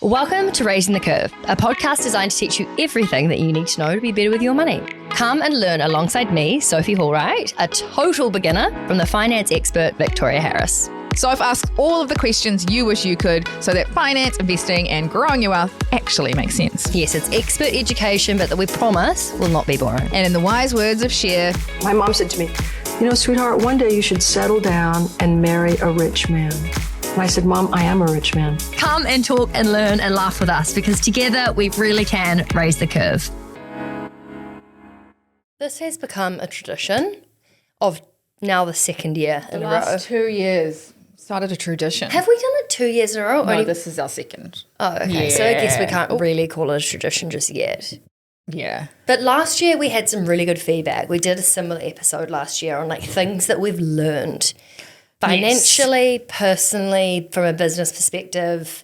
Welcome to Raising the Curve, a podcast designed to teach you everything that you need to know to be better with your money. Come and learn alongside me, Sophie Hallwright, a total beginner, from the finance expert, Victoria Harris. So I've asked all of the questions you wish you could so that finance, investing and growing your wealth actually makes sense. Yes, it's expert education, but that we promise will not be boring. And in the wise words of Cher, my mom said to me, you know, sweetheart, one day you should settle down and marry a rich man. And I said, Mom, I am a rich man. Come and talk and learn and laugh with us, because together we really can raise the curve. This has become a tradition of now the second year in a row. the last 2 years started a tradition. Have we done it 2 years in a row? No, this is our second. Oh, okay. So I guess we can't really call it a tradition just yet. Yeah. But last year we had some really good feedback. We did a similar episode last year on like things that we've learned financially, personally, from a business perspective,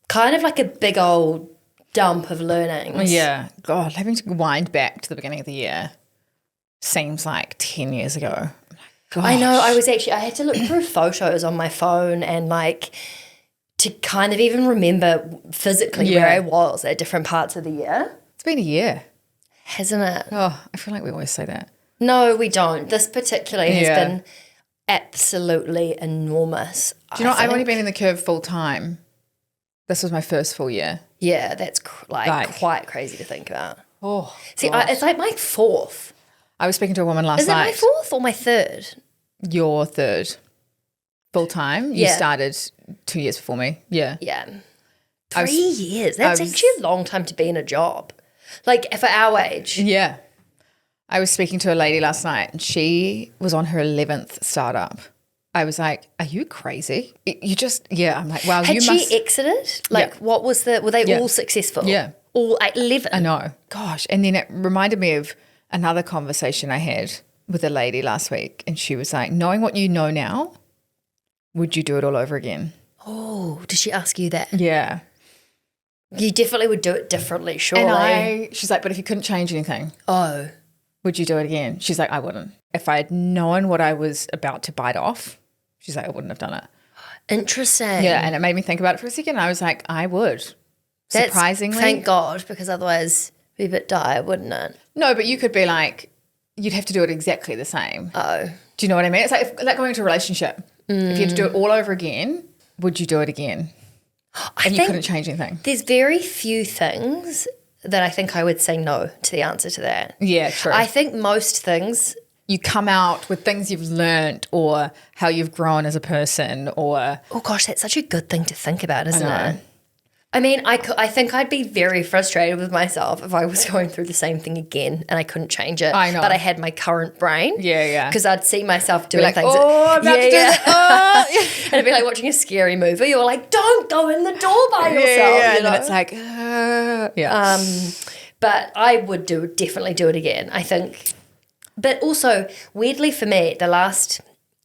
kind of like a big old dump of learnings. Yeah. God, having to wind back to the beginning of the year seems like 10 years ago. Gosh. I know. I had to look through photos on my phone and like to kind of even remember physically where I was at different parts of the year. It's been a year. Hasn't it? Oh, I feel like we always say that. No, we don't. This particularly has been absolutely enormous. Do you know, I've only been in the curve full time. This was my first full year. Yeah, that's quite crazy to think about. Oh, see, it's like my fourth. I was speaking to a woman last night. Is it my fourth or my third? Your third. Full time? You started 2 years before me. Yeah. Yeah. 3 years. That's actually a long time to be in a job. Like for our age. Yeah. I was speaking to a lady last night and she was on her 11th startup. I was like, are you crazy? You just, I'm like, wow, Had she exited? Like what was were they all successful? Yeah. All 11? I know. Gosh. And then it reminded me of another conversation I had with a lady last week, and she was like, knowing what you know now, would you do it all over again? Oh, did she ask you that? Yeah. You definitely would do it differently, surely. And she's like, but if you couldn't change anything, would you do it again? She's like, I wouldn't. If I had known what I was about to bite off, she's like, I wouldn't have done it. Interesting. Yeah, and it made me think about it for a second. I was like, I would. Surprisingly. Thank God, because otherwise it'd be a bit dire, wouldn't it? No, but you could be like, you'd have to do it exactly the same. Oh. Do you know what I mean? It's like going into a relationship. If you had to do it all over again, would you do it again? And you couldn't change anything. There's very few things that I think I would say no to the answer to that. Yeah, true. I think most things, you come out with things you've learned or how you've grown as a person or... Oh gosh, that's such a good thing to think about, isn't it? I mean, I think I'd be very frustrated with myself if I was going through the same thing again and I couldn't change it. I know. But I had my current brain. Yeah. Because I'd see myself doing like, things. I'm about to do that. And it'd be like watching a scary movie. You're like, don't go in the door by yourself. Yeah. You And know? then it's like, But I would definitely do it again, I think. But also, weirdly for me,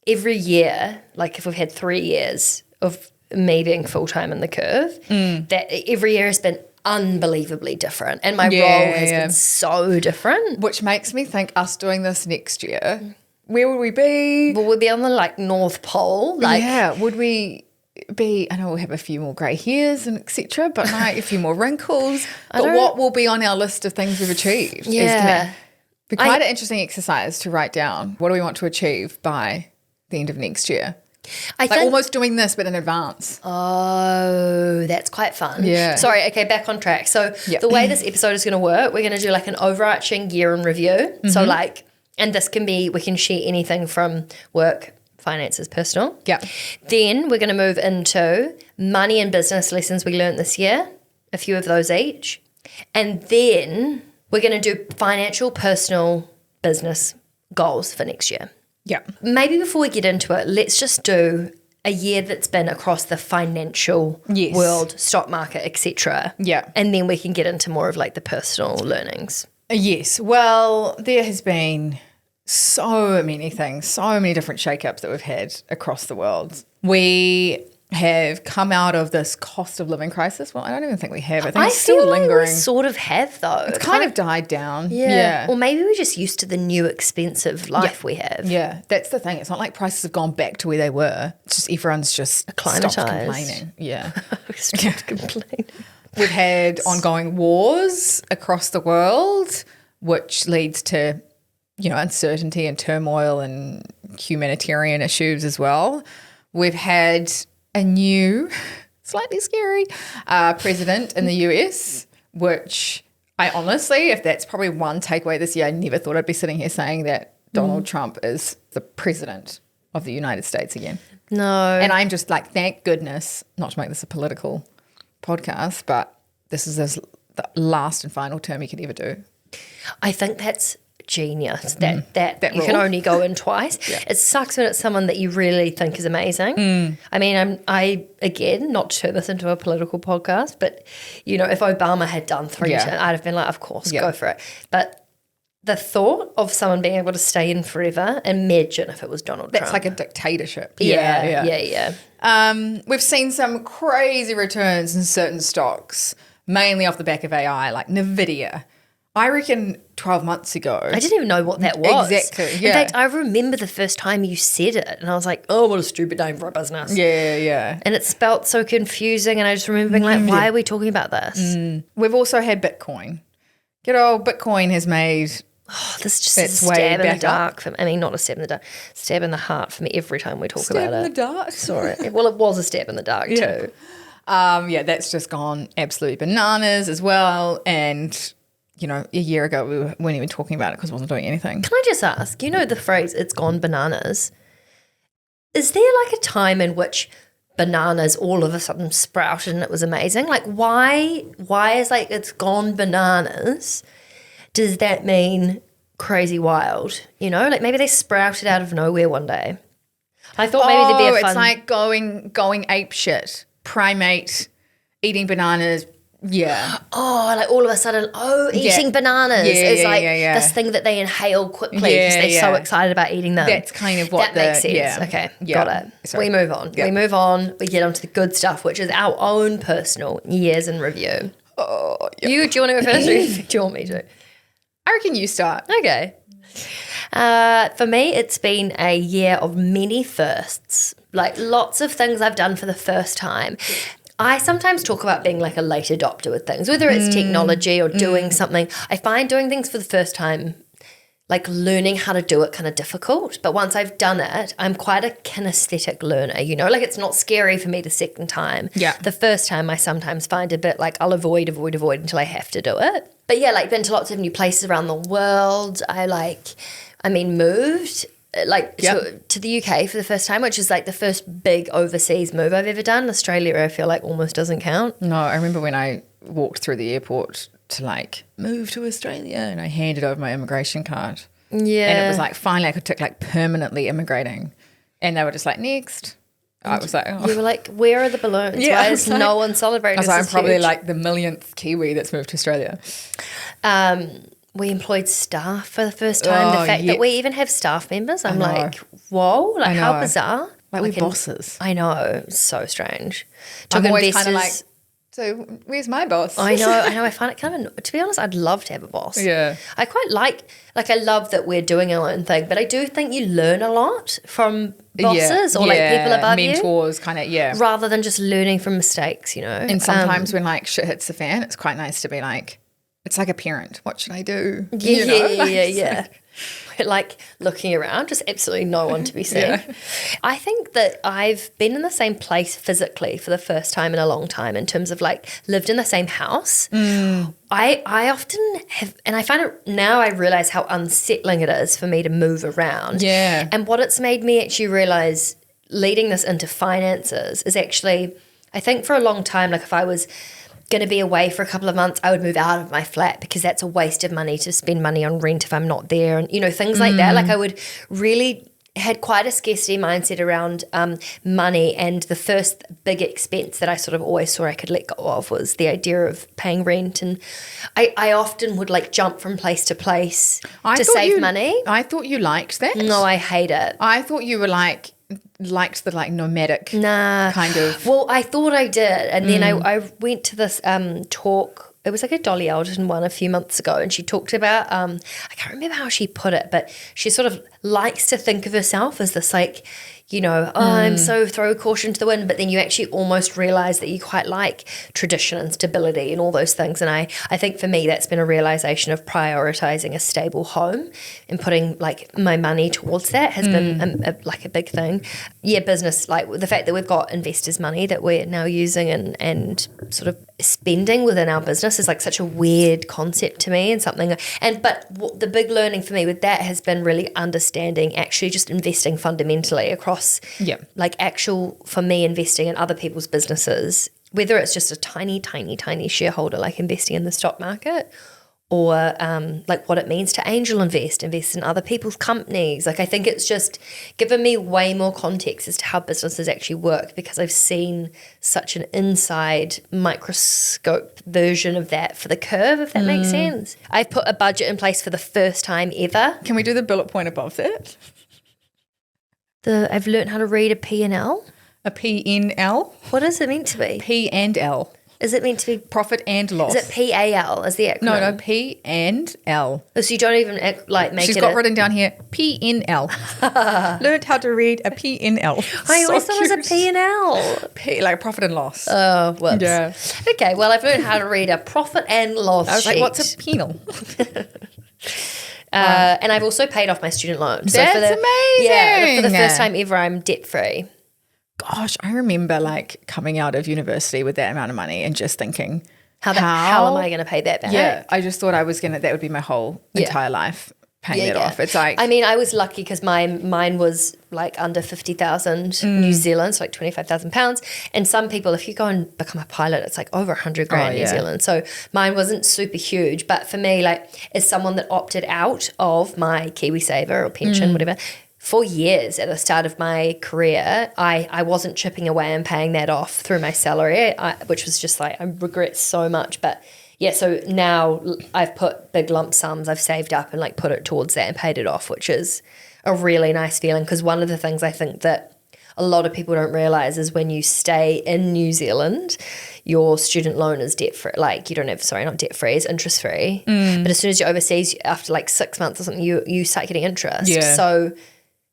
every year, like if we've had 3 years of me being full-time in the curve, that every year has been unbelievably different. And my role has been so different. Which makes me think us doing this next year, where would we be? Well, we'd be on the North Pole. Would we be, I know we'll have a few more grey hairs and etc., but a few more wrinkles. But what will be on our list of things we've achieved? Yeah. It's be quite an interesting exercise to write down. What do we want to achieve by the end of next year? I think almost doing this but in advance. Oh, that's quite fun. Yeah. Sorry, okay, back on track. So the way this episode is going to work, we're going to do like an overarching year in review. Mm-hmm. So and this can be, we can share anything from work, finances, personal. Yeah. Then we're going to move into money and business lessons we learned this year, a few of those each. And then we're going to do financial, personal, business goals for next year. Yeah. Maybe before we get into it, let's just do a year that's been across the financial world, stock market, etc. Yeah. And then we can get into more of like the personal learnings. Yes. Well, there has been so many things, so many different shake-ups that we've had across the world. We have come out of this cost of living crisis. Well, I don't even think we have. I think I it's still feel like lingering. we sort of have, though. It's kind of died down. Yeah. Or maybe we're just used to the new expensive life we have. Yeah, that's the thing. It's not like prices have gone back to where they were. It's just everyone's just stopped Acclimatised. complaining. Yeah. Stopped complaining. We've had ongoing wars across the world, which leads to, uncertainty and turmoil and humanitarian issues as well. We've had a new, slightly scary, president in the US, which I honestly, if that's probably one takeaway this year, I never thought I'd be sitting here saying that Donald Trump is the president of the United States again. No. And I'm just like, thank goodness, not to make this a political podcast, but this is the last and final term he could ever do. I think that's genius that you rule. can only go in twice. Yeah. It sucks when it's someone that you really think is amazing. I mean, I again, not to turn this into a political podcast, but if Obama had done 3 terms, I'd have been like, of course, go for it. But the thought of someone being able to stay in forever, imagine if it was Donald Trump. That's like a dictatorship. Yeah. We've seen some crazy returns in certain stocks, mainly off the back of AI, like Nvidia. I reckon 12 months ago. I didn't even know what that was. Exactly, yeah. In fact, I remember the first time you said it and I was like, oh, what a stupid name for a business. Yeah. And it spelt so confusing and I just remember being like, why are we talking about this? We've also had Bitcoin. Good old Bitcoin has made This just It's is a way stab in the back dark for me. I mean, not a stab in the dark, stab in the heart for me every time we talk about it. in the dark. Sorry. Well, it was a stab in the dark too. That's just gone absolutely bananas as well. And, a year ago we weren't even talking about it because it wasn't doing anything. Can I just ask, the phrase, it's gone bananas. Is there like a time in which bananas all of a sudden sprouted and it was amazing? Like why is like it's gone bananas? Does that mean crazy wild? Like maybe they sprouted out of nowhere one day. I thought maybe there'd be a fun... it's like going ape shit, primate, eating bananas. Yeah. Oh, like all of a sudden, eating bananas is like this thing that they inhale quickly because they're so excited about eating them. That's kind of what that makes sense. Yeah. Okay, Yeah. got it. Sorry. We move on. Yeah. We move on. We get onto the good stuff, which is our own personal years in review. Oh, yeah. Do you want to go first or do you want me to? I reckon you start. Okay. For me, it's been a year of many firsts, like lots of things I've done for the first time. I sometimes talk about being like a late adopter with things, whether it's technology or doing something. I find doing things for the first time, like learning how to do it, kind of difficult. But once I've done it, I'm quite a kinesthetic learner, like it's not scary for me the second time. Yeah. The first time I sometimes find a bit like I'll avoid until I have to do it. But yeah, like been to lots of new places around the world. Moved to the UK for the first time, which is like the first big overseas move I've ever done. Australia, I feel like almost doesn't count. No, I remember when I walked through the airport to like move to Australia and I handed over my immigration card. Yeah. And it was like finally I could tick like permanently immigrating. And they were just like, next. I was like, oh. You were like, where are the balloons? Yeah, Why I is was like- no one celebrating? I was This like, I'm is probably huge. like the millionth Kiwi that's moved to Australia. We employed staff for the first time. Oh, The fact yeah. that we even have staff members, I'm know. like, whoa, like I how know. bizarre. Like we're in- bosses. I know, it's so strange. I'm Took always kind of like, investors- so where's my boss? I know. I find it kind of, to be honest, I'd love to have a boss. Yeah. I quite like I love that we're doing our own thing, but I do think you learn a lot from bosses or like people above you. mentors, kind of, yeah. Rather than just learning from mistakes, And sometimes when like shit hits the fan, it's quite nice to be like, it's like a parent. What should I do? Yeah. We're like looking around, just absolutely no one to be seen. Yeah. I think that I've been in the same place physically for the first time in a long time in terms of like lived in the same house. I often have, and I find it now I realize how unsettling it is for me to move around. Yeah. And what it's made me actually realize leading this into finances is actually, I think for a long time, like if I was going to be away for a couple of months, I would move out of my flat because that's a waste of money to spend money on rent if I'm not there and, things like that. Like I would really had quite a scarcity mindset around money, and the first big expense that I sort of always saw I could let go of was the idea of paying rent. And I often would like jump from place to place to save money. I thought you liked that. No, I hate it. I thought you were like, liked the like nomadic Nah. kind of. Well, I thought I did. And then I went to this talk. It was like a Dolly Alderton one a few months ago. And she talked about, I can't remember how she put it, but she sort of likes to think of herself as this like, you know, I'm so throw caution to the wind, but then you actually almost realise that you quite like tradition and stability and all those things. And I think for me that's been a realisation of prioritising a stable home and putting like my money towards that has been like a big thing. Yeah, business, like the fact that we've got investors' money that we're now using and sort of spending within our business is like such a weird concept to me and something. But the big learning for me with that has been really understanding actually just investing fundamentally across like actual, for me, investing in other people's businesses, whether it's just a tiny shareholder like investing in the stock market or like what it means to angel invest in other people's companies. Like I think it's just given me way more context as to how businesses actually work because I've seen such an inside microscope version of that for the curve, if that makes sense. I've put a budget in place for the first time ever. Can we do the bullet point above that? I've learned how to read a P&L. A P-N-L? What is it meant to be? P and L. Is it meant to be Profit and loss. Is it PAL as the acronym? No, P and L. Oh, so you don't even make She's it. got written down here P-N-L. Learned how to read a P-N-L. I always thought it was a P&L. P, like profit and loss. Oh, whoops. Yeah. Okay, well, I've learned how to read a profit and loss I was like, sheet. what's a penal? And I've also paid off my student loan. So That's amazing. Yeah, for the first amazing. time ever, I'm debt free. Gosh, I remember like coming out of university with that amount of money and just thinking, How am I going to pay that back? Yeah, I just thought I was that would be my whole entire life, paying it off. It's like, I mean, I was lucky because mine was like under 50,000 New Zealand, so like 25,000 pounds. And some people, if you go and become a pilot, it's like over 100 grand New Zealand. So mine wasn't super huge. But for me, like as someone that opted out of my KiwiSaver or pension, whatever, for years at the start of my career, I wasn't chipping away and paying that off through my salary, which was just like, I regret so much. But yeah, so now I've put big lump sums, I've saved up and like put it towards that and paid it off, which is a really nice feeling because one of the things I think that a lot of people don't realise is when you stay in New Zealand, your student loan is debt-free. Like you don't have, not debt-free, it's interest-free. But as soon as you're overseas, after like 6 months or something, you start getting interest. Yeah. So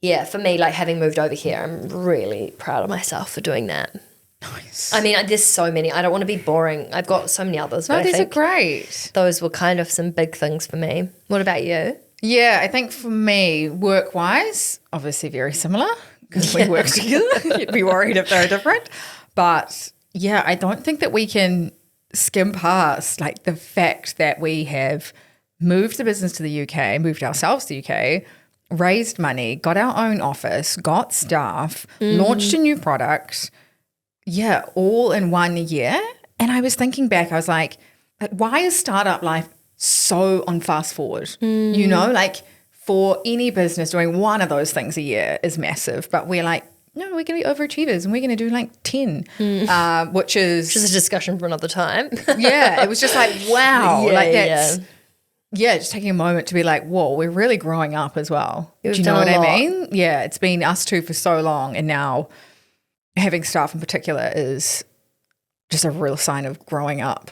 yeah, for me, like having moved over here, I'm really proud of myself for doing that. nice. I mean, there's so many. I don't want to be boring. I've got so many others. No, but I these are think great. those were kind of some big things for me. What about you? Yeah, I think for me, work-wise, obviously very similar because we work together. You'd be worried if they're different. But yeah, I don't think that we can skim past like the fact that we have moved the business to the UK, moved ourselves to the UK, raised money, got our own office, got staff, launched a new product. Yeah, all in 1 year. And I was thinking back, I was like, why is startup life so on fast forward? You know, like for any business doing one of those things a year is massive. But we're like, no, we're going to be overachievers and we're going to do like 10, which is Just a discussion for another time. yeah, it was just like, wow. Yeah, like that's, yeah, just taking a moment to be like, whoa, we're really growing up as well. We've Do you know done what a I lot. mean? Yeah, it's been us two for so long. And now having staff in particular is just a real sign of growing up.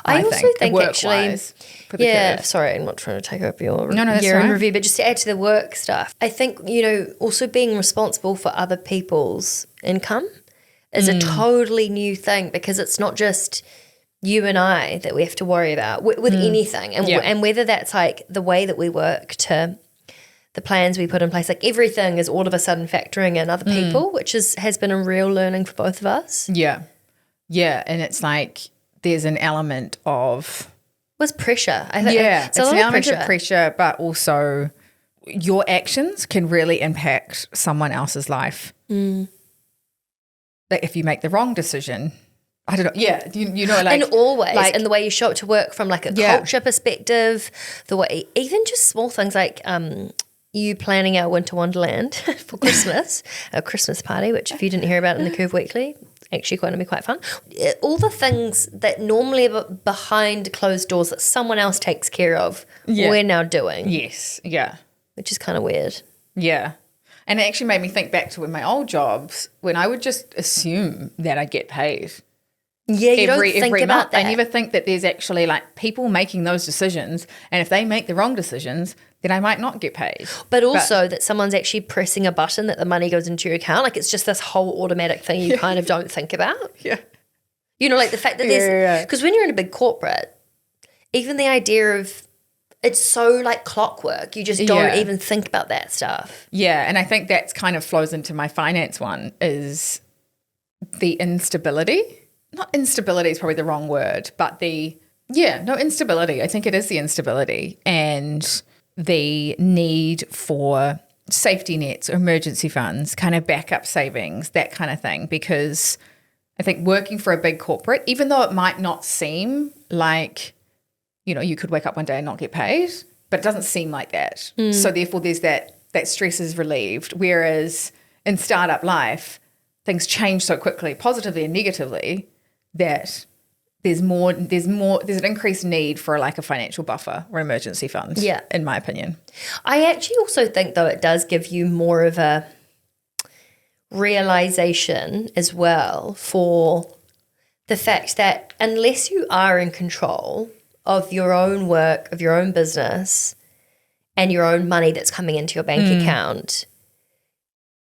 I also think actually, work-wise, for the yeah, kids. sorry, I'm not trying to take up your No, that's year in all right. review, but just to add to the work stuff, I think, you know, also being responsible for other people's income is a totally new thing because it's not just you and I that we have to worry about with anything. And, and whether that's like the way that we work to the plans we put in place, like everything is all of a sudden factoring in other people, which has been a real learning for both of us. Yeah. Yeah. And it's like there's an element of Was pressure. I think yeah, it's a lot an of element pressure. of pressure, but also your actions can really impact someone else's life. Like if you make the wrong decision, I don't know. Yeah, you know, like and always, like- and the way you show up to work from like a culture perspective, the way, even just small things like you planning our winter wonderland for Christmas, a Christmas party, which if you didn't hear about in the Curve Weekly, actually going to be quite fun. All the things that normally are behind closed doors that someone else takes care of, we're now doing, yes, yeah, which is kind of weird. yeah. And it actually made me think back to when my old jobs, when I would just assume that I'd get paid. Yeah, you don't think every about month. that. I never think that there's actually like people making those decisions, and if they make the wrong decisions, then I might not get paid. But also that someone's actually pressing a button that the money goes into your account. Like, it's just this whole automatic thing you kind of don't think about. Yeah. You know, like the fact that there's, because when you're in a big corporate, even the idea of, it's so like clockwork. You just don't even think about that stuff. Yeah, and I think that's kind of flows into my finance one, is the instability. Not instability is probably the wrong word, but instability. I think it is the instability and the need for safety nets or emergency funds, kind of backup savings, that kind of thing. Because I think working for a big corporate, even though it might not seem like, you know, you could wake up one day and not get paid, but it doesn't seem like that. So therefore there's that stress is relieved. Whereas in startup life, things change so quickly, positively and negatively, that there's an increased need for like a financial buffer or emergency fund, in my opinion. I actually also think, though, it does give you more of a realization as well for the fact that unless you are in control of your own work, of your own business, and your own money that's coming into your bank account,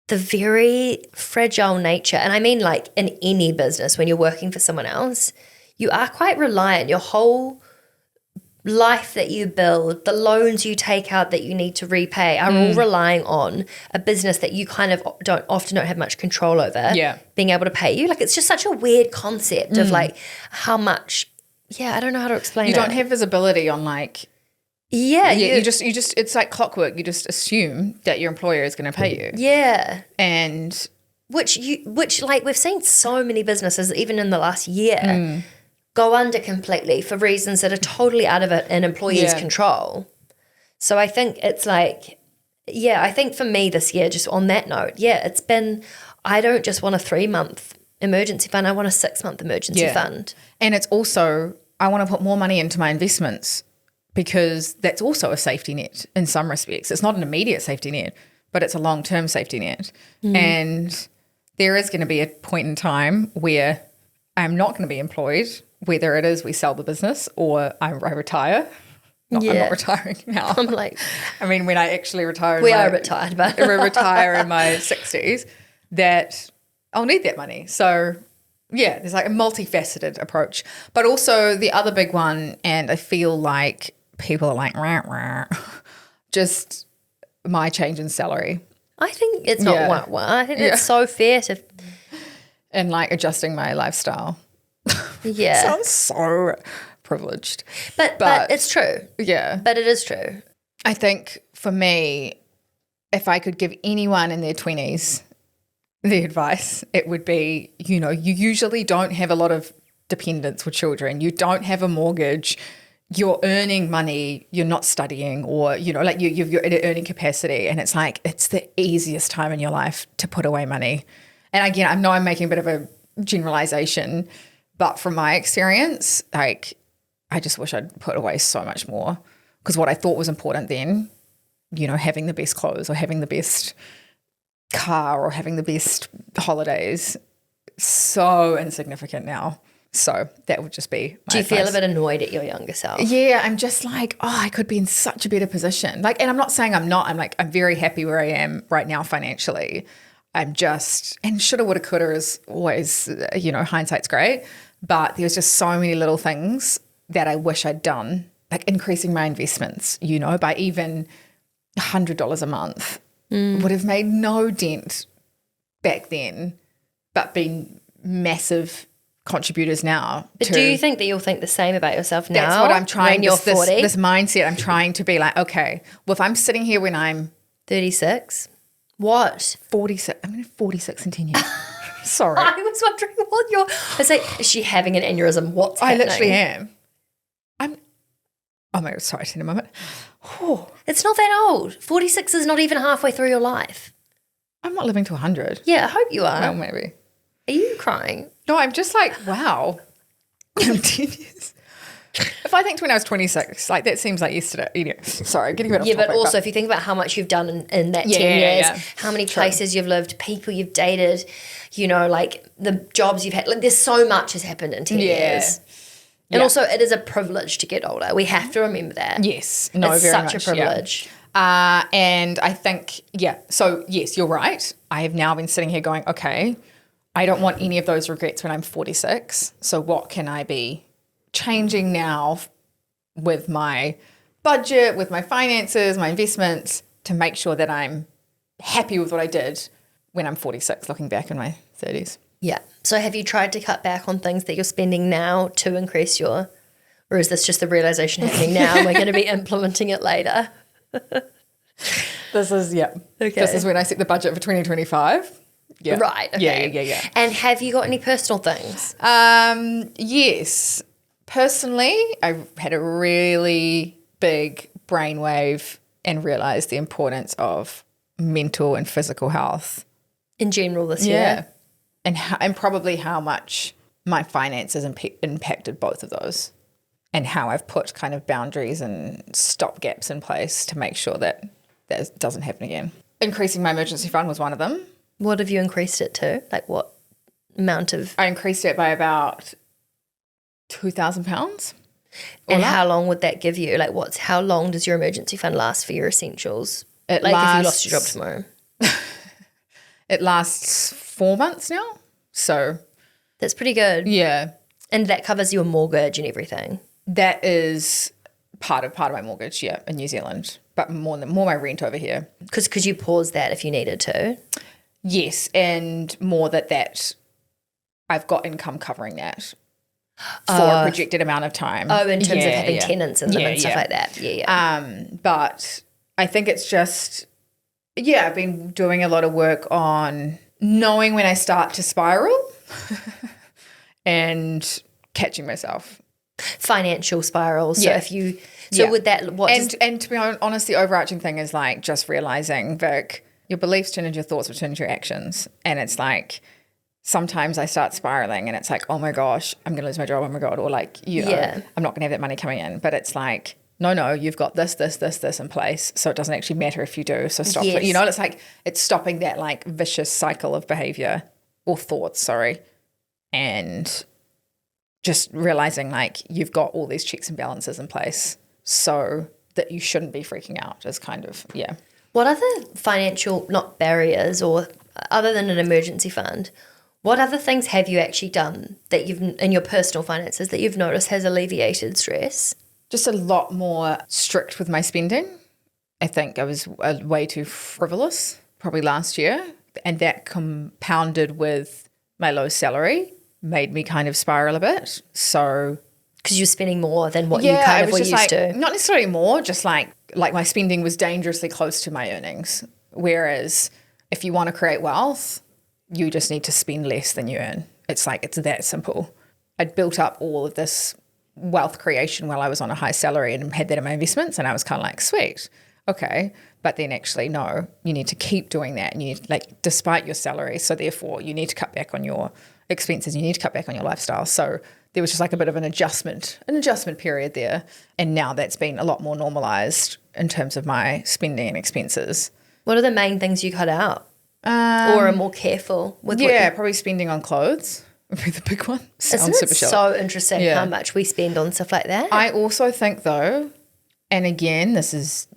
the very fragile nature, and I mean like in any business when you're working for someone else, you are quite reliant. Your whole life that you build, the loans you take out that you need to repay are all relying on a business that you kind of often don't have much control over being able to pay you. Like, it's just such a weird concept of like how much, I don't know how to explain it. You don't have visibility on like, you just it's like clockwork. You just assume that your employer is going to pay you. Yeah. And which like we've seen so many businesses even in the last year go under completely for reasons that are totally out of an employee's control. So I think it's like, I think for me this year, just on that note, it's been, I don't just want a 3-month emergency fund, I want a 6-month emergency fund. And it's also, I want to put more money into my investments, because that's also a safety net in some respects. It's not an immediate safety net, but it's a long-term safety net. And there is going to be a point in time where I'm not going to be employed, whether it is we sell the business or I retire. I'm not retiring now. I'm like, I mean, when I actually retire. We are a bit tired, but. retire in my 60s, that I'll need that money. So, there's like a multifaceted approach. But also the other big one, and I feel like people are like, rah, rah, just my change in salary. I think it's not one. I think it's so fair to. And like adjusting my lifestyle. Yeah. Sounds so privileged. But it's true. Yeah. But it is true. I think for me, if I could give anyone in their 20s the advice, it would be, you know, you usually don't have a lot of dependents with children. You don't have a mortgage. You're earning money, you're not studying, or, you know, like you're in an earning capacity, and it's like it's the easiest time in your life to put away money. And again, I know I'm making a bit of a generalization, but from my experience, like I just wish I'd put away so much more, because what I thought was important then, you know, having the best clothes or having the best car or having the best holidays, so insignificant now. So that would just be my Do you feel advice. a bit annoyed at your younger self? Yeah, I'm just like, I could be in such a better position. Like, and I'm not saying I'm not. I'm like, I'm very happy where I am right now financially. I'm just, and shoulda, woulda, coulda is always, you know, hindsight's great. But there's just so many little things that I wish I'd done, like increasing my investments, you know, by even $100 a month would have made no dent back then, but been massive contributors now. But do you think that you'll think the same about yourself now? That's what I'm trying. When you're 40? This mindset, I'm trying to be like, okay, well, if I'm sitting here when I'm 36. What? 46, I'm going to 46 in 10 years. Sorry. I was wondering what your. I was like, is she having an aneurysm? What's happening? I literally am. Oh my God, sorry, in a moment. Oh, It's not that old. 46 is not even halfway through your life. I'm not living to 100. Yeah, I hope you are. Well, maybe. Are you crying? No, I'm just like, wow. 10 years. If I think to when I was 26, like that seems like yesterday. Anyway, sorry, getting a bit off Yeah, topic, but also if you think about how much you've done in that 10 years, how many places you've lived, people you've dated, you know, like the jobs you've had, like there's so much has happened in 10 years. And also it is a privilege to get older. We have to remember that. Yes. No, it's very such much, a privilege. And I think, so yes, you're right. I have now been sitting here going, okay, I don't want any of those regrets when I'm 46. So what can I be changing now with my budget, with my finances, my investments to make sure that I'm happy with what I did when I'm 46, looking back in my 30s. Yeah. So have you tried to cut back on things that you're spending now to increase your, or is this just the realization happening now and we're going to be implementing it later? This is, okay. This is when I set the budget for 2025. Yeah. Right. Okay. Yeah. And have you got any personal things? Yes. Personally, I had a really big brainwave and realized the importance of mental and physical health In general this year? And probably how much my finances impacted both of those and how I've put kind of boundaries and stop gaps in place to make sure that that doesn't happen again. Increasing my emergency fund was one of them. What have you increased it to? Like what amount of? I increased it by about £2,000. And how long would that give you? Like how long does your emergency fund last for your essentials? If you lost your job tomorrow. It lasts 4 months now. So that's pretty good. Yeah. And that covers your mortgage and everything. That is part of my mortgage, in New Zealand. But more my rent over here. Because could you pause that if you needed to? Yes, and more that I've got income covering that for a projected amount of time. Oh, in terms of having tenants in them and stuff like that. Yeah. But I think it's just, I've been doing a lot of work on knowing when I start to spiral and catching myself. Financial spirals. So if you, with that, and to be honest, the overarching thing is like just realizing, Vic, your beliefs turn into your thoughts, which turn into your actions. And it's like, sometimes I start spiraling and it's like, oh my gosh, I'm going to lose my job. Oh my God. Or like, I'm not going to have that money coming in. But it's like, no, you've got this in place. So it doesn't actually matter if you do. So stop it. You know, it's like, it's stopping that like vicious cycle of behavior or thoughts, and just realizing like you've got all these checks and balances in place so that you shouldn't be freaking out is kind of, What other financial, not barriers or other than an emergency fund, what other things have you actually done that you've, in your personal finances, that you've noticed has alleviated stress? Just a lot more strict with my spending. I think I was way too frivolous probably last year, and that compounded with my low salary made me kind of spiral a bit. So because you're spending more than what you kind of were used to. Not necessarily more, just like my spending was dangerously close to my earnings. Whereas if you want to create wealth, you just need to spend less than you earn. It's like, it's that simple. I'd built up all of this wealth creation while I was on a high salary and had that in my investments, and I was kind of like, sweet, okay. But then actually, no, you need to keep doing that. And you need, like, despite your salary, so therefore you need to cut back on your expenses, you need to cut back on your lifestyle. So there was just like a bit of an adjustment period there. And now that's been a lot more normalized in terms of my spending and expenses. What are the main things you cut out? Or are more careful with? Probably spending on clothes would be the big one. Isn't it so interesting how much we spend on stuff like that? I also think though, and again, this is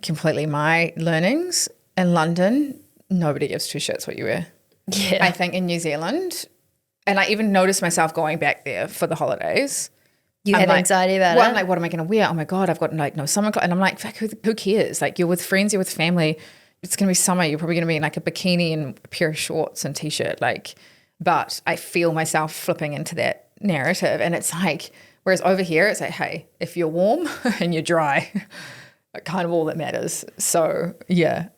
completely my learnings, in London, nobody gives two shits what you wear. Yeah. I think in New Zealand, and I even noticed myself going back there for the holidays. You had anxiety about it? I'm like, what am I going to wear? Oh my God, I've got like no summer clothes. And I'm like, fuck, who cares? Like, you're with friends, you're with family. It's going to be summer. You're probably going to be in like a bikini and a pair of shorts and t-shirt. Like, but I feel myself flipping into that narrative. And it's like, whereas over here, it's like, hey, if you're warm and you're dry, kind of all that matters. So yeah.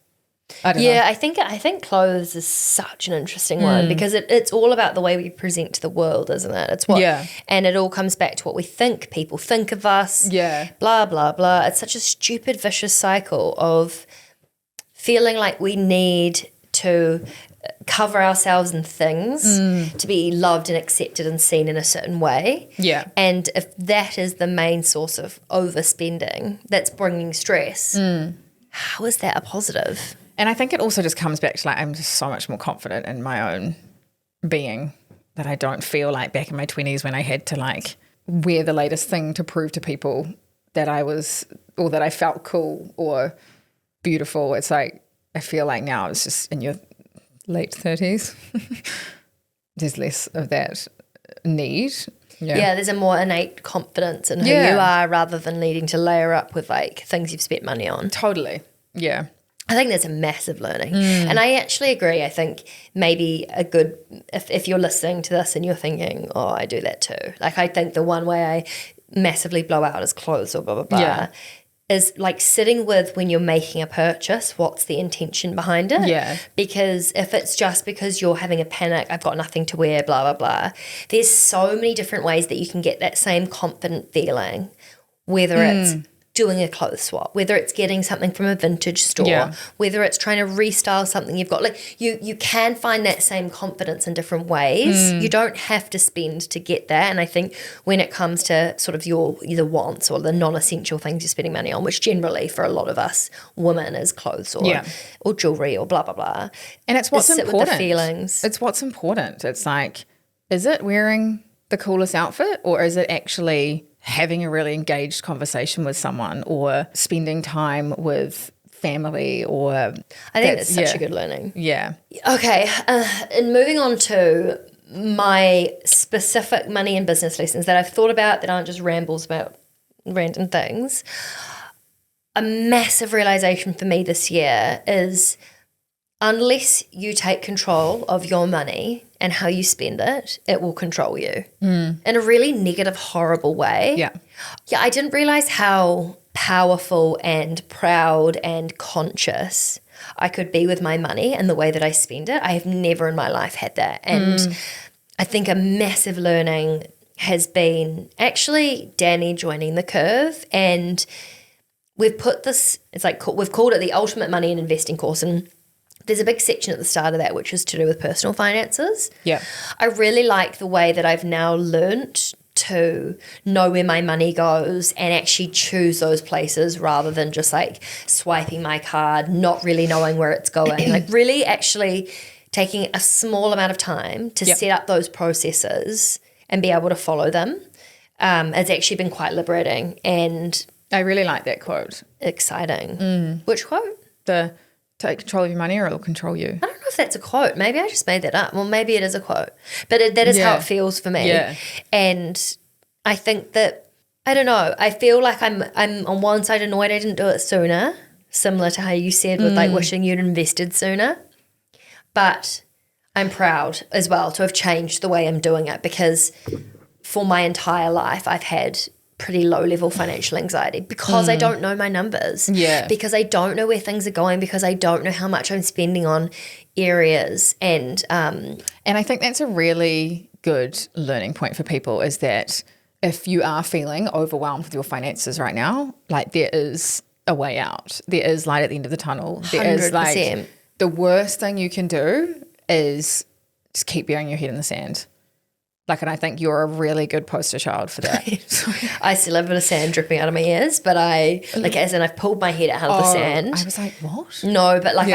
I don't know. I think clothes is such an interesting one because it's all about the way we present to the world, isn't it? It's what, and it all comes back to what we think people think of us. Yeah. Blah, blah, blah. It's such a stupid, vicious cycle of feeling like we need to cover ourselves in things to be loved and accepted and seen in a certain way. Yeah. And if that is the main source of overspending that's bringing stress, how is that a positive? And I think it also just comes back to like, I'm just so much more confident in my own being that I don't feel like back in my 20s when I had to like wear the latest thing to prove to people that I was, or that I felt cool or beautiful. It's like, I feel like now it's just in your late 30s, there's less of that need. Yeah, there's a more innate confidence in who you are rather than needing to layer up with like things you've spent money on. Totally. Yeah. I think that's a massive learning. And I actually agree. I think maybe a good, if you're listening to this and you're thinking, oh, I do that too. Like I think the one way I massively blow out is clothes or blah, blah, blah. Is like sitting with when you're making a purchase, what's the intention behind it? Yeah. Because if it's just because you're having a panic, I've got nothing to wear, blah, blah, blah, there's so many different ways that you can get that same confident feeling, whether it's doing a clothes swap, whether it's getting something from a vintage store, whether it's trying to restyle something you've got. Like you can find that same confidence in different ways. You don't have to spend to get that. And I think when it comes to sort of your either wants or the non-essential things you're spending money on, which generally for a lot of us women is clothes or jewelry or blah, blah, blah. And it's what's important. With the feelings. It's what's important. It's like, is it wearing the coolest outfit or is it actually having a really engaged conversation with someone or spending time with family or... I think that's such a good learning. Yeah. Okay, and moving on to my specific money and business lessons that I've thought about that aren't just rambles about random things. A massive realization for me this year is unless you take control of your money and how you spend it, it will control you in a really negative, horrible way. Yeah. Yeah, I didn't realize how powerful and proud and conscious I could be with my money and the way that I spend it. I have never in my life had that. And I think a massive learning has been actually Danny joining the curve, and we've put this, it's like we've called it the Ultimate Money and Investing course, and there's a big section at the start of that which is to do with personal finances. Yeah. I really like the way that I've now learnt to know where my money goes and actually choose those places rather than just like swiping my card, not really knowing where it's going. Like really actually taking a small amount of time to set up those processes and be able to follow them. It's actually been quite liberating and I really like that quote. Exciting. Which quote? The take control of your money or it'll control you. I don't know if that's a quote. Maybe I just made that up. Well, maybe it is a quote. But that is how it feels for me. Yeah. And I think that, I don't know, I feel like I'm on one side annoyed I didn't do it sooner, similar to how you said with like wishing you'd invested sooner. But I'm proud as well to have changed the way I'm doing it, because for my entire life I've had pretty low level financial anxiety because I don't know my numbers. Yeah. Because I don't know where things are going, because I don't know how much I'm spending on areas. And I think that's a really good learning point for people, is that if you are feeling overwhelmed with your finances right now, like there is a way out. There is light at the end of the tunnel. There 100%. is like the worst thing you can do is just keep burying your head in the sand. Like, and I think you're a really good poster child for that. I still have a bit of sand dripping out of my ears, but I've pulled my head out of the sand. I was like, what? No, but like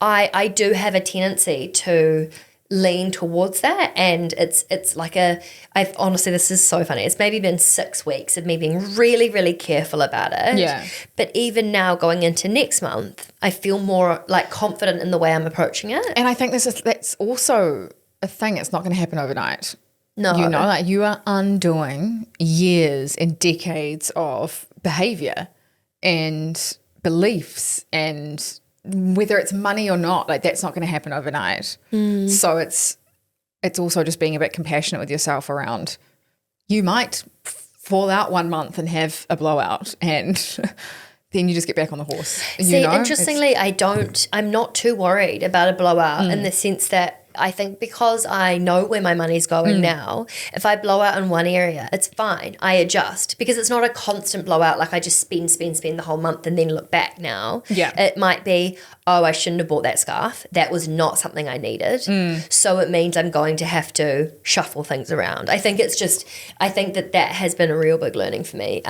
I do have a tendency to lean towards that, and it's like I've honestly, this is so funny. It's maybe been 6 weeks of me being really, really careful about it. Yeah. But even now going into next month, I feel more like confident in the way I'm approaching it. And I think that's also a thing. It's not going to happen overnight. No. You know, like you are undoing years and decades of behavior and beliefs, and whether it's money or not, like that's not going to happen overnight. So it's also just being a bit compassionate with yourself around, you might fall out 1 month and have a blowout, and then you just get back on the horse. See, interestingly, I'm not too worried about a blowout in the sense that I think because I know where my money's going now, if I blow out in one area, it's fine. I adjust, because it's not a constant blowout like I just spend the whole month and then look back now. Yeah. It might be, oh, I shouldn't have bought that scarf. That was not something I needed. So it means I'm going to have to shuffle things around. I think that has been a real big learning for me.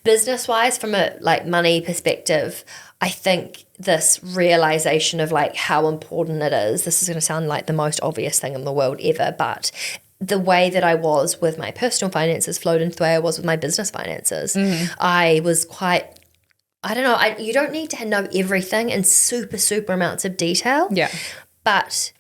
Business-wise, from a like money perspective, I think this realization of like how important it is, this is going to sound like the most obvious thing in the world ever, but the way that I was with my personal finances flowed into the way I was with my business finances. I was quite, I don't know, you don't need to know everything in super, super amounts of detail. Yeah. But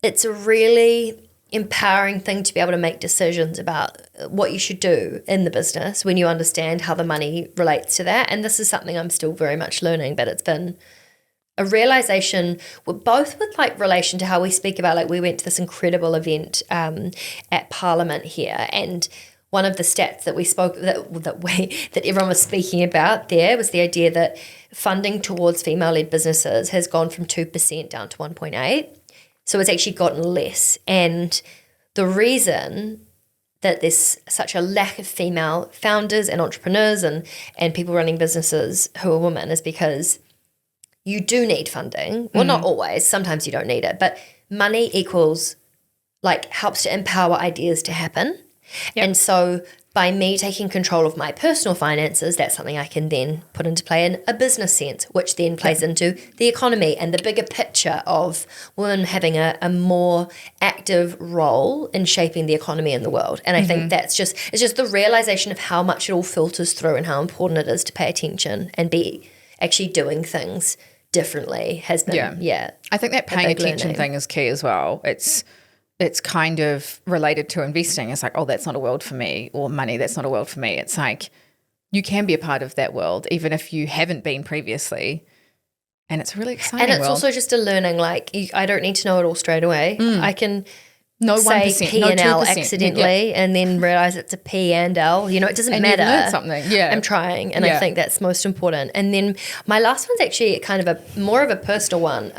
it's a really empowering thing to be able to make decisions about what you should do in the business when you understand how the money relates to that. And this is something I'm still very much learning, but it's been a realization both with like relation to how we speak about, like we went to this incredible event at Parliament here, and one of the stats that we spoke that everyone was speaking about there was the idea that funding towards female-led businesses has gone from 2% down to 1.8%. So it's actually gotten less. And the reason that there's such a lack of female founders and entrepreneurs and people running businesses who are women is because you do need funding. Well, not always. Sometimes you don't need it. But money equals, like, helps to empower ideas to happen. Yep. And so by me taking control of my personal finances, that's something I can then put into play in a business sense, which then plays into the economy and the bigger picture of women having a more active role in shaping the economy in the world. And I think it's just the realization of how much it all filters through and how important it is to pay attention and be actually doing things differently has been, I think that paying attention thing is key as well. It's kind of related to investing. It's like, oh, that's not a world for me, or money, that's not a world for me. It's like you can be a part of that world even if you haven't been previously, and it's a really exciting And it's world. also just a learning, like I don't need to know it all straight away. I can say 1%, P no and L 2%, accidentally and then realize it's a P and L. You know, it doesn't and matter. you've learned something. Yeah. I'm trying, and I think that's most important. And then my last one's actually kind of a more of a personal one,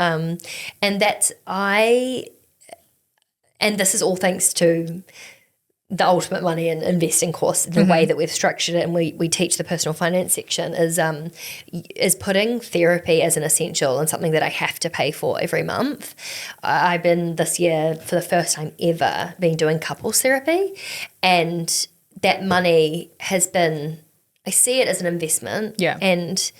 and that's and this is all thanks to the Ultimate Money and Investing course, the way that we've structured it, and we teach the personal finance section is putting therapy as an essential and something that I have to pay for every month. I've been this year, for the first time ever, been doing couples therapy, and that money has been, I see it as an investment. Yeah. And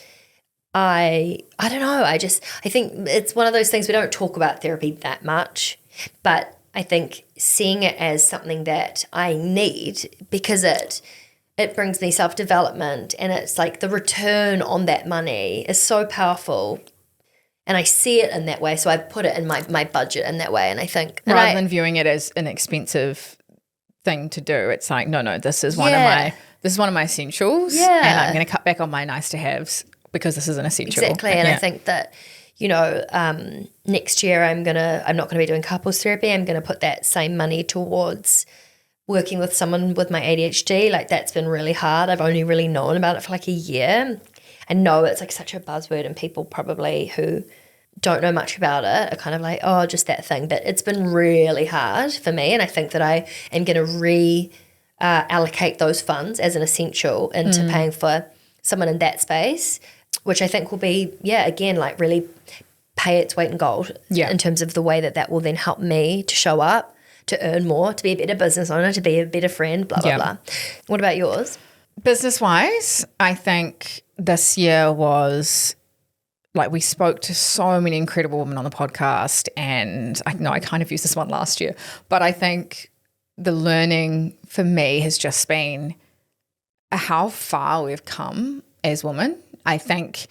I don't know, I think it's one of those things we don't talk about therapy that much, but I think seeing it as something that I need because it brings me self-development, and it's like the return on that money is so powerful, and I see it in that way. So I put it in my budget in that way, and I think rather than viewing it as an expensive thing to do, it's like no, this is one of my essentials, and I'm going to cut back on my nice to haves because this is an essential. Exactly, and I think that, you know, next year I'm not gonna be doing couples therapy. I'm gonna put that same money towards working with someone with my ADHD. Like, that's been really hard. I've only really known about it for like a year. I know it's like such a buzzword, and people probably who don't know much about it are kind of like, oh, just that thing. But it's been really hard for me, and I think that I am gonna allocate those funds as an essential into paying for someone in that space, which I think will be, again, like really pay its weight in gold in terms of the way that will then help me to show up, to earn more, to be a better business owner, to be a better friend, blah, blah, blah. What about yours? Business-wise, I think this year was, like, we spoke to so many incredible women on the podcast, and I know I kind of used this one last year, but I think the learning for me has just been how far we've come as women. I think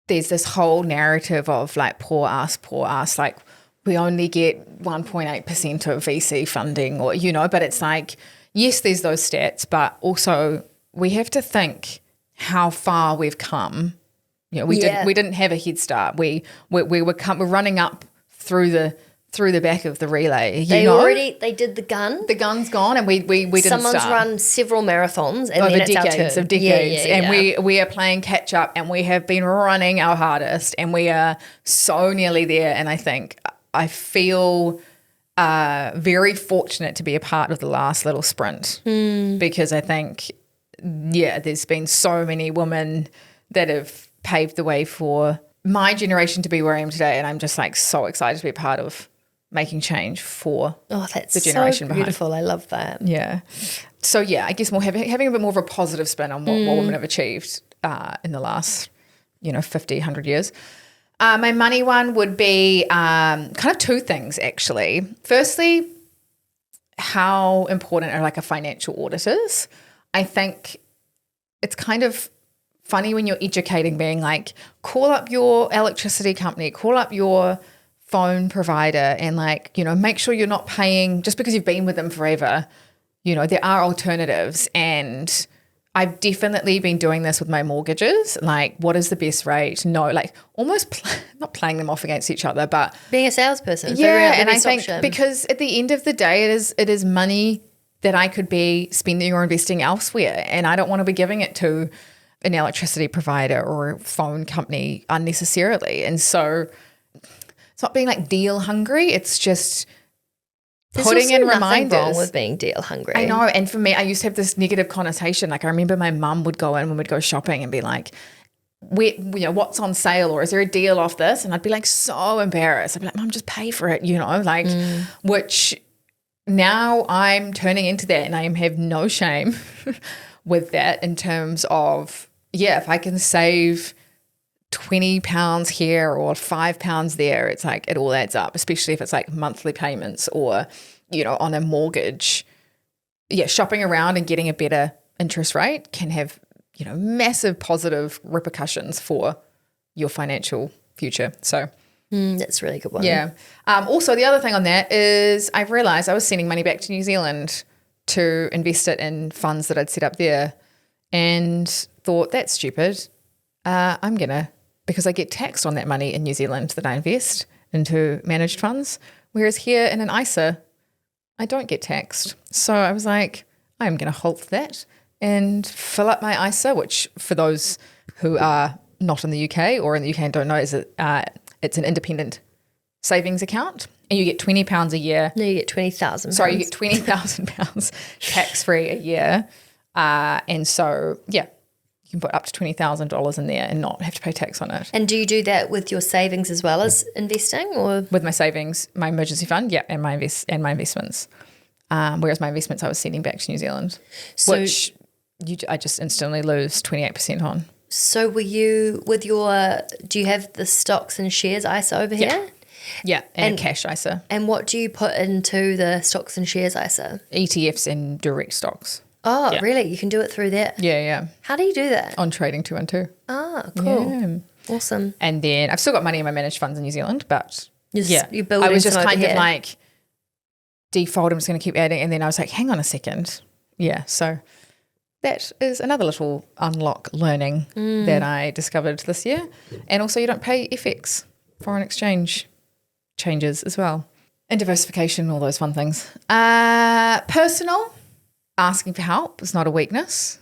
there's this whole narrative of like poor us, like we only get 1.8% of VC funding, or, you know, but it's like, yes, there's those stats, but also we have to think how far we've come. You know, we didn't have a head start. We're running up through the back of the relay. They did the gun. The gun's gone, and we didn't start. Someone's run several marathons, and over then it's decades our of decades, and we are playing catch up, and we have been running our hardest, and we are so nearly there. And I think I feel very fortunate to be a part of the last little sprint, because I think there's been so many women that have paved the way for my generation to be where I am today, and I'm just like so excited to be a part of making change for that's the generation so beautiful. I love that. Yeah. So yeah, I guess more having a bit more of a positive spin on what women have achieved in the last, 50, 100 years. My money one would be kind of two things actually. Firstly, how important are like a financial auditors? I think it's kind of funny when you're educating, being like, call up your electricity company, call up your phone provider, and like, make sure you're not paying just because you've been with them forever. There are alternatives, and I've definitely been doing this with my mortgages. Like, what is the best rate? No, like almost not playing them off against each other, but being a salesperson. Yeah, and I think because at the end of the day, it is money that I could be spending or investing elsewhere, and I don't want to be giving it to an electricity provider or a phone company unnecessarily. And so it's not being like deal hungry. It's just putting in reminders. Wrong with being deal hungry. I know. And for me, I used to have this negative connotation. Like I remember my mum would go in when we'd go shopping and be like, what's on sale, or is there a deal off this? And I'd be like so embarrassed. I'd be like, Mum, just pay for it, which now I'm turning into that, and I have no shame with that in terms of, if I can save £20 here or £5 there, it's like it all adds up, especially if it's like monthly payments or, on a mortgage. Yeah, shopping around and getting a better interest rate can have, massive positive repercussions for your financial future. So that's a really good one. Yeah. Also, the other thing on that is I've realised I was sending money back to New Zealand to invest it in funds that I'd set up there, and thought, that's stupid. I'm going to, because I get taxed on that money in New Zealand that I invest into managed funds, whereas here in an ISA, I don't get taxed. So I was like, I'm going to halt that and fill up my ISA, which for those who are not in the UK or in the UK and don't know, it's an independent savings account, and you get £20 a year. No, you get £20,000. Sorry, you get £20,000 tax-free a year. And so, you can put up to $20,000 in there and not have to pay tax on it. And do you do that with your savings as well as investing, or with my savings, my emergency fund, and my investments. Whereas my investments I was sending back to New Zealand, which I just instantly lose 28% on. So were you with your? Do you have the stocks and shares ISA over here? Yeah, and a cash ISA. And what do you put into the stocks and shares ISA? ETFs and direct stocks. Oh, really? You can do it through there? Yeah. How do you do that? On Trading 212. Ah, cool. Yeah. Awesome. And then I've still got money in my managed funds in New Zealand, but you build. I was just kind of like, default, I'm just going to keep adding. And then I was like, hang on a second. Yeah, so that is another little unlock learning that I discovered this year. And also you don't pay FX, foreign exchange changes as well. And diversification, all those fun things. Personal, asking for help is not a weakness,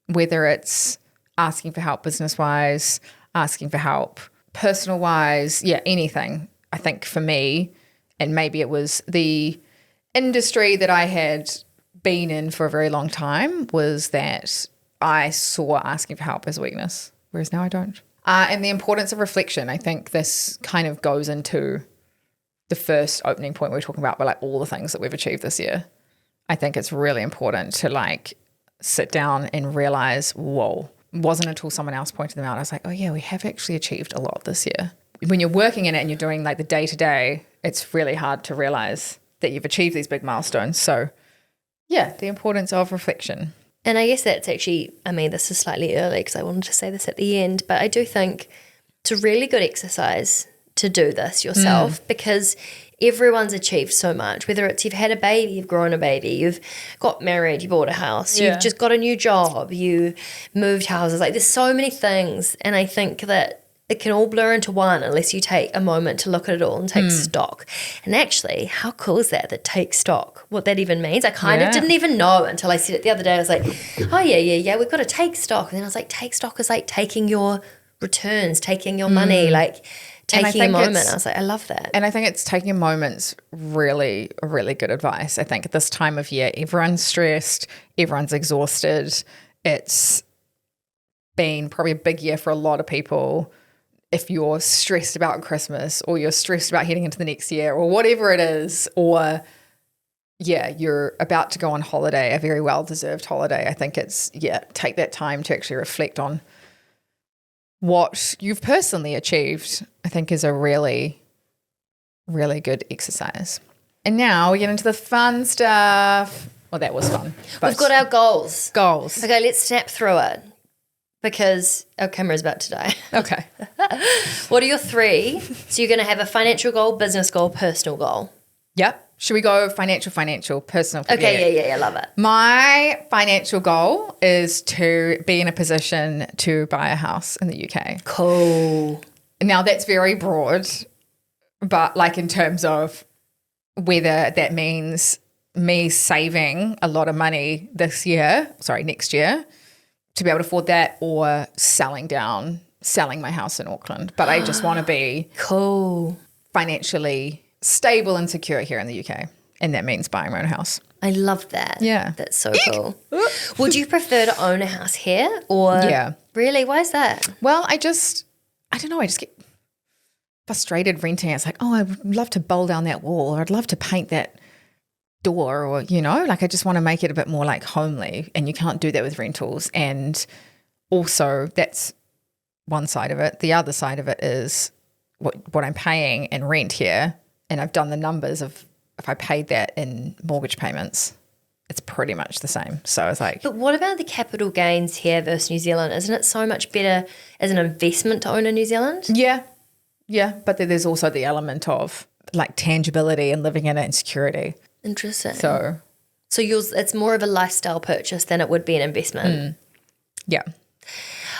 whether it's asking for help business-wise, asking for help personal-wise, anything. I think for me, and maybe it was the industry that I had been in for a very long time, was that I saw asking for help as a weakness, whereas now I don't. And the importance of reflection. I think this kind of goes into the first opening point we were talking about, but like all the things that we've achieved this year. I think it's really important to like sit down and realize, whoa, it wasn't until someone else pointed them out. I was like, oh yeah, we have actually achieved a lot this year. When you're working in it and you're doing like the day to day, it's really hard to realize that you've achieved these big milestones. So yeah, the importance of reflection. And I guess that's actually, this is slightly early because I wanted to say this at the end, but I do think it's a really good exercise to do this yourself because everyone's achieved so much, whether it's you've had a baby, you've grown a baby, you've got married, you bought a house, you've just got a new job, you moved houses. Like there's so many things, and I think that it can all blur into one unless you take a moment to look at it all and take stock. And actually, how cool is that take stock, what that even means? I kind of didn't even know until I said it the other day. I was like, oh yeah, we've got to take stock. And then I was like, take stock is like taking your returns, taking your money, like taking a moment. I was like, I love that. And I think it's taking a moment's really, really good advice. I think at this time of year, everyone's stressed, everyone's exhausted. It's been probably a big year for a lot of people. if you're stressed about Christmas or you're stressed about heading into the next year or whatever it is, or you're about to go on holiday, a very well-deserved holiday, I think it's, take that time to actually reflect on what you've personally achieved, I think is a really, really good exercise. And now we get into the fun stuff. Well, that was fun. We've got our goals. Goals. Okay, let's snap through it because our camera's about to die. Okay. What are your 3? So you're going to have a financial goal, business goal, personal goal. Yep. Should we go financial, personal? Okay, yeah, love it. My financial goal is to be in a position to buy a house in the UK. Cool. Now, that's very broad, but like in terms of whether that means me saving a lot of money next year, to be able to afford that, or selling my house in Auckland. But I just want to be cool, financially stable and secure here in the UK. And that means buying my own house. I love that. Yeah. That's so cool. Would you prefer to own a house here or? Yeah. Really? Why is that? Well, I don't know. I just get frustrated renting. It's like, I would love to bowl down that wall, or I'd love to paint that door, or, like I just want to make it a bit more like homely, and you can't do that with rentals. And also that's one side of it. The other side of it is what I'm paying in rent here. And I've done the numbers of if I paid that in mortgage payments, it's pretty much the same. So I was like... But what about the capital gains here versus New Zealand? Isn't it so much better as an investment to own in New Zealand? Yeah. But then there's also the element of like tangibility and living in it and security. Interesting. So yours, it's more of a lifestyle purchase than it would be an investment. Yeah.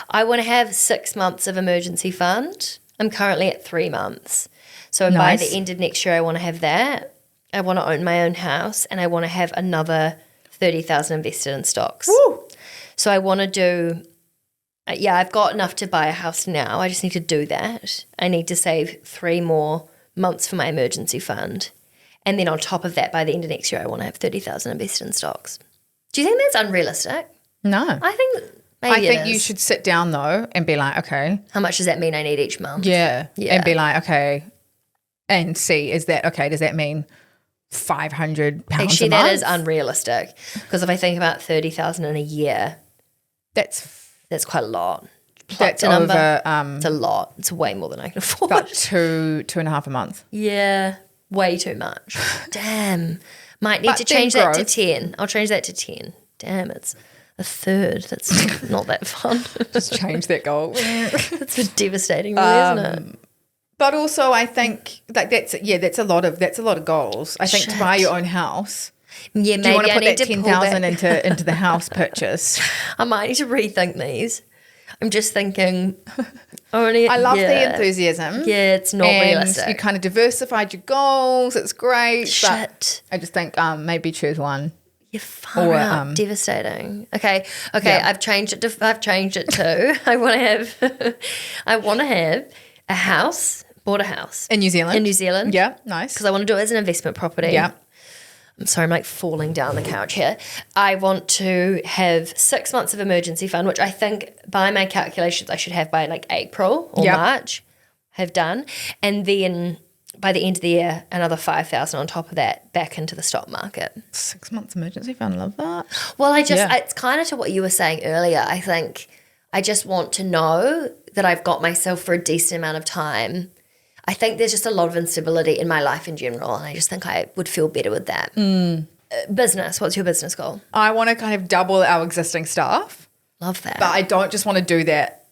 I want to have 6 months of emergency fund. I'm currently at 3 months. So by the end of next year, I want to have that. I want to own my own house, and I want to have another 30,000 invested in stocks. Woo! So I want to do, I've got enough to buy a house now. I just need to do that. I need to save 3 more months for my emergency fund. And then on top of that, by the end of next year, I want to have 30,000 invested in stocks. Do you think that's unrealistic? No. I think maybe it is. You should sit down though and be like, okay. How much does that mean I need each month? Yeah. And be like, okay, and see, is that okay? Does that mean £500 Actually, a month? that is unrealistic, because if I think about 30,000 in a year, that's quite a lot. That's a number, over. it's a lot. It's way more than I can afford. About two and a half a month. Yeah, way too much. Damn. Might need to change that to 10. I'll change that to 10. Damn, it's a third. That's not that fun. Just change that goal. That's devastating, really, isn't it? But also, I think like that's a lot of goals. I think to buy your own house. Yeah, maybe do you want to I put need that to 10,000 into the house purchase? I might need to rethink these. I'm just thinking. I love the enthusiasm. Yeah, it's not realistic. You kind of diversified your goals. It's great. Shit. But I just think maybe choose one. You're far out. Devastating. Okay. Yeah. I've changed it to. I want to have a house. Bought a house in New Zealand. Yeah, nice. Because I want to do it as an investment property. Yeah. I'm sorry, I'm like falling down the couch here. I want to have 6 months of emergency fund, which I think by my calculations I should have by like April or March. Have done, and then by the end of the year, another 5,000 on top of that back into the stock market. 6 months emergency fund, love that. Well, it's kind of to what you were saying earlier. I think I just want to know that I've got myself for a decent amount of time. I think there's just a lot of instability in my life in general, and I just think I would feel better with that. Business, what's your business goal? I want to kind of double our existing staff. Love that. But I don't just want to do that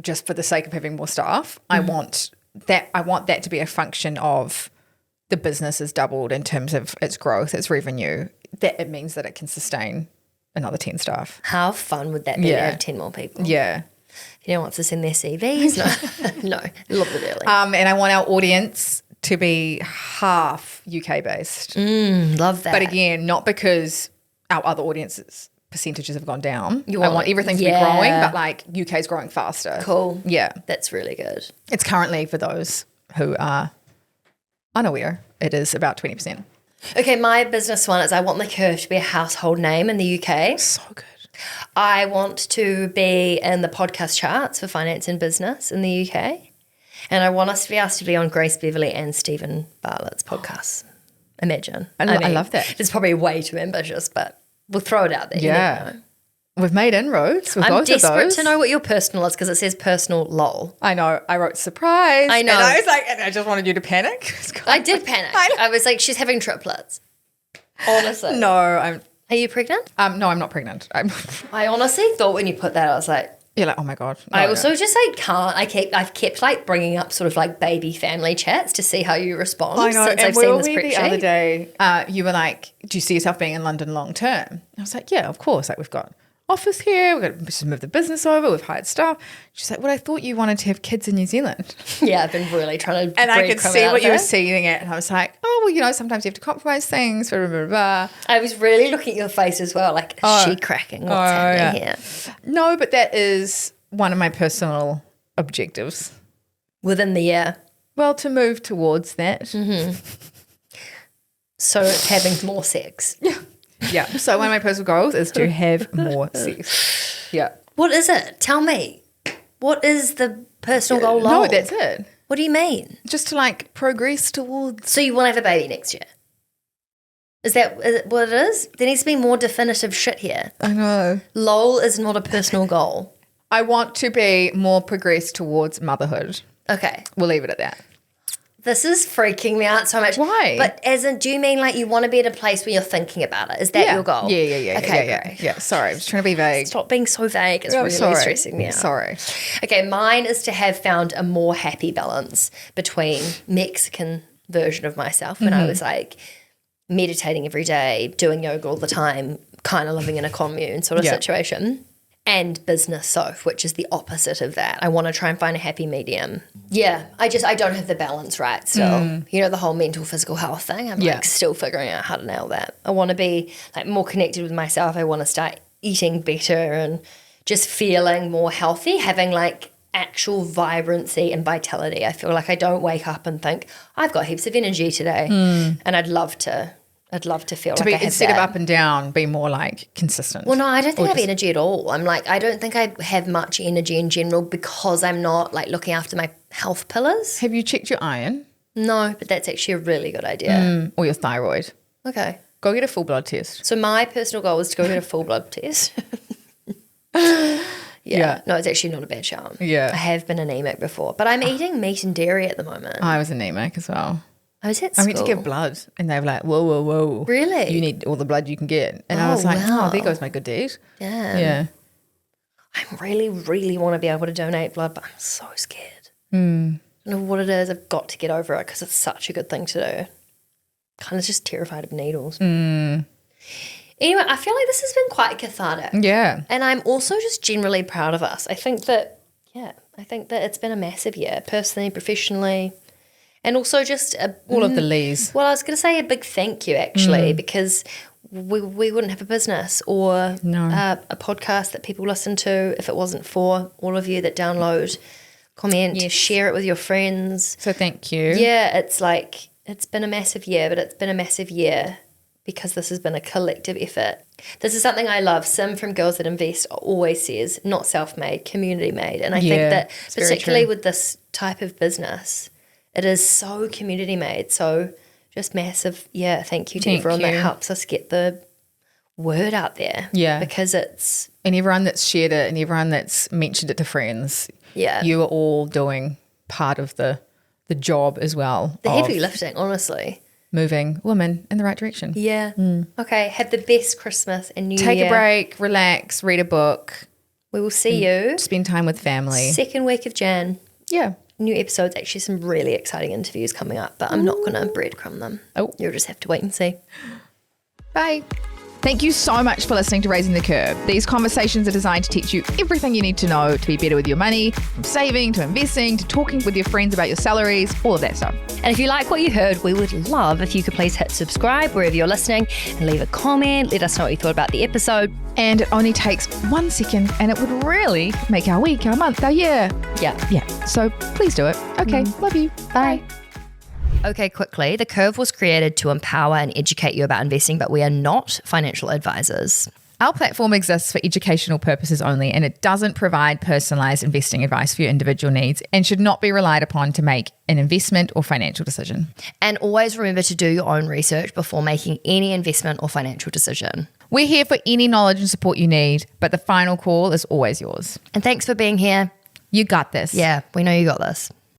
just for the sake of having more staff. I want that to be a function of the business is doubled in terms of its growth, its revenue. That it means that it can sustain another 10 staff. How fun would that be to have 10 more people? Yeah. If anyone wants to send their CVs, no, love the dealing. And I want our audience to be half UK based. Love that. But again, not because our other audiences percentages have gone down. I want everything to be growing, but like UK is growing faster. Cool. Yeah. That's really good. It's currently, for those who are unaware, it is about 20%. Okay, my business one is I want the Curve to be a household name in the UK. So good. I want to be in the podcast charts for finance and business in the UK. And I want us to be asked to be on Grace Beverley and Stephen Bartlett's podcasts. Imagine. I love that. It's probably way too ambitious, but we'll throw it out there. You never know. We've made inroads with I'm both of desperate those. to know what your personal is because it says personal lol. I know. I wrote surprise. I know. And I was like, and I just wanted you to panic. I did panic. I was like, she's having triplets. Honestly. No, I'm. Are you pregnant? No, I'm not pregnant. I honestly thought when you put that, I was like, you're like, oh my God. No, I also just like can't. I've kept like bringing up sort of like baby family chats to see how you respond. I know. Since And I've seen this the other day, you were like, do you see yourself being in London long term? I was like, yeah, of course. Like we've got office here. We've got to just move the business over. We've hired staff. She's like, well, I thought you wanted to have kids in New Zealand. Yeah, I've been really trying to. And I could see what you were saying. seeing it. And I was like, oh, well, you know, sometimes you have to compromise things. Blah, blah, blah, blah. I was really looking at your face as well. Like, is she cracking? What's happening here? No, but that is one of my personal objectives. Within the year. Well, to move towards that. Mm-hmm. So having more sex. Yeah. So one of my personal goals is to have more sex. Yeah. What is it? Tell me. What is the personal goal? No, that's it. What do you mean? Just to like progress towards. So you want to have a baby next year? Is it what it is? There needs to be more definitive shit here. I know. LOL is not a personal goal. I want to be more progressed towards motherhood. Okay. We'll leave it at that. This is freaking me out so much. Why? But as in, do you mean like you want to be at a place where you're thinking about it? Is that your goal? Yeah. Okay, Yeah. Yeah. Sorry, I was trying to be vague. Stop being so vague. It's really stressing me out. Sorry. Okay, mine is to have found a more happy balance between Mexican version of myself when I was like meditating every day, doing yoga all the time, kind of living in a commune sort of situation, and business Soph, which is the opposite of that. I want to try and find a happy medium. Yeah, I don't have the balance right still. You know, the whole mental, physical health thing. I'm like still figuring out how to nail that. I want to be like more connected with myself. I want to start eating better and just feeling more healthy, having like actual vibrancy and vitality. I feel like I don't wake up and think, I've got heaps of energy today. And I'd love to feel like I have instead that. of up and down, be more like consistent. Well, no, I don't think I have energy at all. I'm like, I don't think I have much energy in general because I'm not like looking after my health pillars. Have you checked your iron? No, but that's actually a really good idea. Or your thyroid? Okay. Go get a full blood test. So my personal goal is to go get a full blood test. Yeah. No, it's actually not a bad shout. Yeah. I have been anemic before, but I'm eating meat and dairy at the moment. I was anemic as well. I was at I school. went to give blood and they were like, whoa. Really? You need all the blood you can get. And I was like, wow. oh, there goes my good deed. Yeah. I really, really want to be able to donate blood, but I'm so scared. I don't know what it is. I've got to get over it because it's such a good thing to do. Kind of just terrified of needles. Anyway, I feel like this has been quite cathartic. Yeah. And I'm also just generally proud of us. I think that it's been a massive year, personally, professionally, and also just All of the Lees. Well, I was going to say a big thank you, actually, because we wouldn't have a business or a podcast that people listen to if it wasn't for all of you that download, comment, share it with your friends. So thank you. Yeah, it's like it's been a massive year, but it's been a massive year because this has been a collective effort. This is something I love. Sim from Girls That Invest always says, not self-made, community-made. And I think that particularly with this type of business, it is so community-made. So just massive, thank you to everyone that helps us get the word out there. Yeah. Because it's... And everyone that's shared it and everyone that's mentioned it to friends, you are all doing part of the job as well. The heavy lifting, honestly. Moving women in the right direction. Yeah. Okay, have the best Christmas and New Year. Take a break, relax, read a book. We will see you. Spend time with family. Second week of Jan. Yeah. New episodes, actually some really exciting interviews coming up, but I'm not going to breadcrumb them. Oh. You'll just have to wait and see. Bye. Thank you so much for listening to Raising the Curve. These conversations are designed to teach you everything you need to know to be better with your money, from saving to investing to talking with your friends about your salaries, all of that stuff. And if you like what you heard, we would love if you could please hit subscribe wherever you're listening and leave a comment. Let us know what you thought about the episode. And it only takes 1 second and it would really make our week, our month, our year. Yeah. So please do it. Okay. Love you. Bye. Okay, quickly. The Curve was created to empower and educate you about investing, but we are not financial advisors. Our platform exists for educational purposes only, and it doesn't provide personalized investing advice for your individual needs and should not be relied upon to make an investment or financial decision. And always remember to do your own research before making any investment or financial decision. We're here for any knowledge and support you need, but the final call is always yours. And thanks for being here. You got this. Yeah, we know you got this.